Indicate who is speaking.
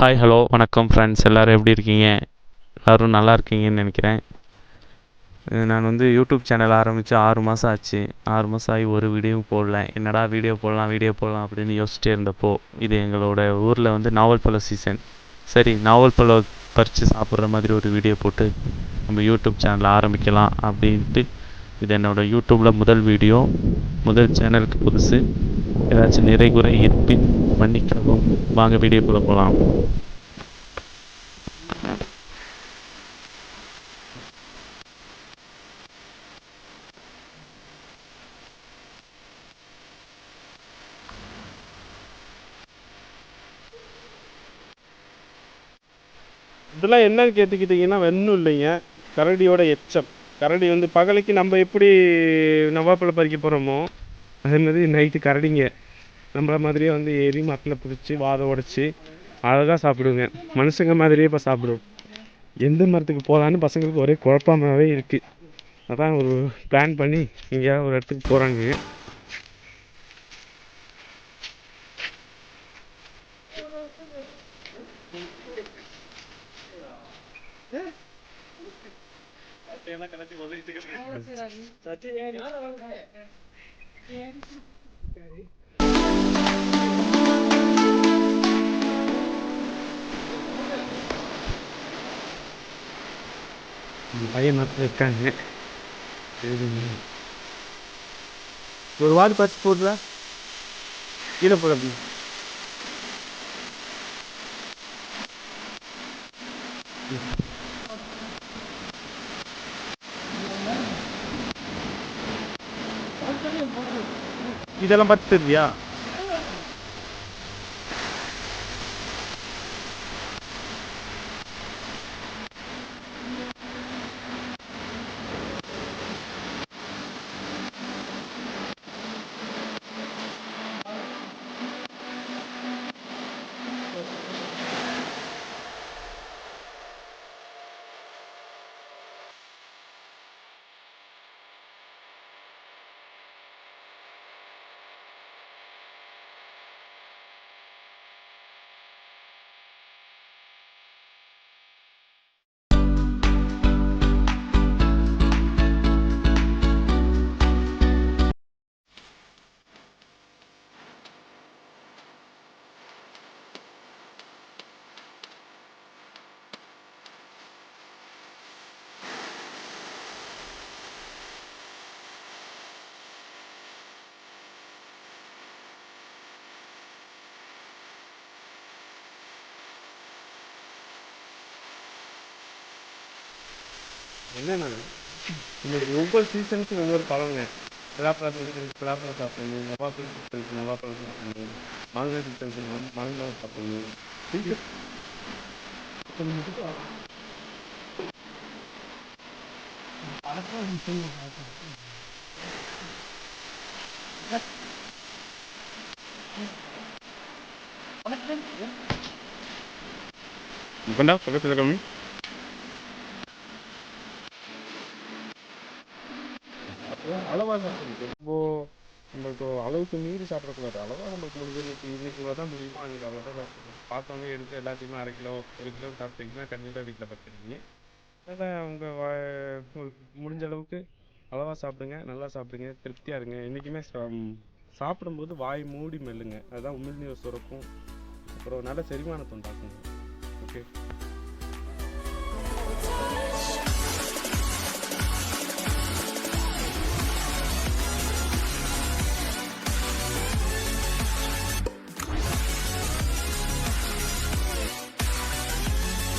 Speaker 1: Hi hello வணக்கம் friends, எல்லோரும் எப்படி இருக்கீங்க? எல்லோரும் நல்லா இருக்கீங்கன்னு நினைக்கிறேன். நான் யூடியூப் சேனல் ஆரம்பித்து 6 மாதம் ஆச்சு. 6 மாதம் ஆகி ஒரு வீடியோவும் போடல. என்னடா வீடியோ போடலாம் அப்படின்னு யோசிச்சிட்டே இருந்தப்போ, இது எங்களோட ஊரில் நாவல் பழ சீசன். சரி, நாவல் பழம் பறித்து சாப்பிட்ற மாதிரி ஒரு வீடியோ போட்டு நம்ம யூடியூப் சேனல் ஆரம்பிக்கலாம் அப்படின்ட்டு. இது என்னோடய யூடியூப்பில் முதல் வீடியோ, முதல் சேனலுக்கு புதுசு. ஏதாச்சும் நிறைகுறை இருப்பின் மன்னிக்கவும். வாங்க வீடியோக்குள்ளே போகலாம்.
Speaker 2: இதெல்லாம் என்னன்னு கேட்டுக்கிட்டிங்கன்னா ஒன்றும் இல்லைங்க, கரடியோட எச்சம். கரடி பகலைக்கு நம்ம எப்படி நவாப்பழம் பறிக்க போகிறோமோ அதே மாதிரி நைட்டு கரடிங்க நம்மள மாதிரியே ஏறி மரத்தில் பிடிச்சி வாதை உடச்சி அழகாக சாப்பிடுங்க. மனுஷங்க மாதிரியே இப்போ சாப்பிடுவோம். எந்த மரத்துக்கு போகலான்னு பசங்களுக்கு ஒரே குழப்பமாகவே இருக்குது. அதான் ஒரு பிளான் பண்ணி எங்கேயாவது ஒரு இடத்துக்கு போகிறாங்க. பையன் மரத்தில் இருக்காங்க. ஒரு வாடு பறிச்சு போடுறா, கீழே போட அப்படி. இதெல்லாம் பத்து தருவியா? என்னென்ன ஒவ்வொரு சீசனுக்கும் ஒவ்வொரு பழங்க. பலாப்பழம் சாப்பிடணும், நவாப்பழம் சீசனுக்கு நவாப்பழம் சாப்பிடணும், மாங்காய் சீசனுக்கு மாங்காய் சாப்பிடணும். இப்போண்டா பக்கத்தில் கம்மி அளவாக சாப்பிடுங்க. நம்மளுக்கு அளவுக்கு மீறி சாப்பிடக்கூடாது. அளவாக நம்மளுக்கு முடிஞ்சது இன்னைக்கு தான் முடியுமோ அன்றைக்கி அவ்வளோதான் சாப்பிடுவோம். பார்த்தவங்க எடுத்து எல்லாத்தையுமே 1/2 கிலோ 1 கிலோ சாப்பிட்டீங்கன்னா கண்டிப்பாக வீட்டில் பத்துறீங்க. அதான் அவங்க முடிஞ்ச அளவுக்கு அளவாக சாப்பிடுங்க, நல்லா சாப்பிடுங்க, திருப்தியாக இருங்க. என்றைக்குமே சாப்பிடும்போது வாய் மூடி மெல்லுங்க. அதுதான் உமிழ்நீர் சுரக்கும், அப்புறம் நல்ல செரிமானத்தை உண்டாக்குங்க. ஓகே.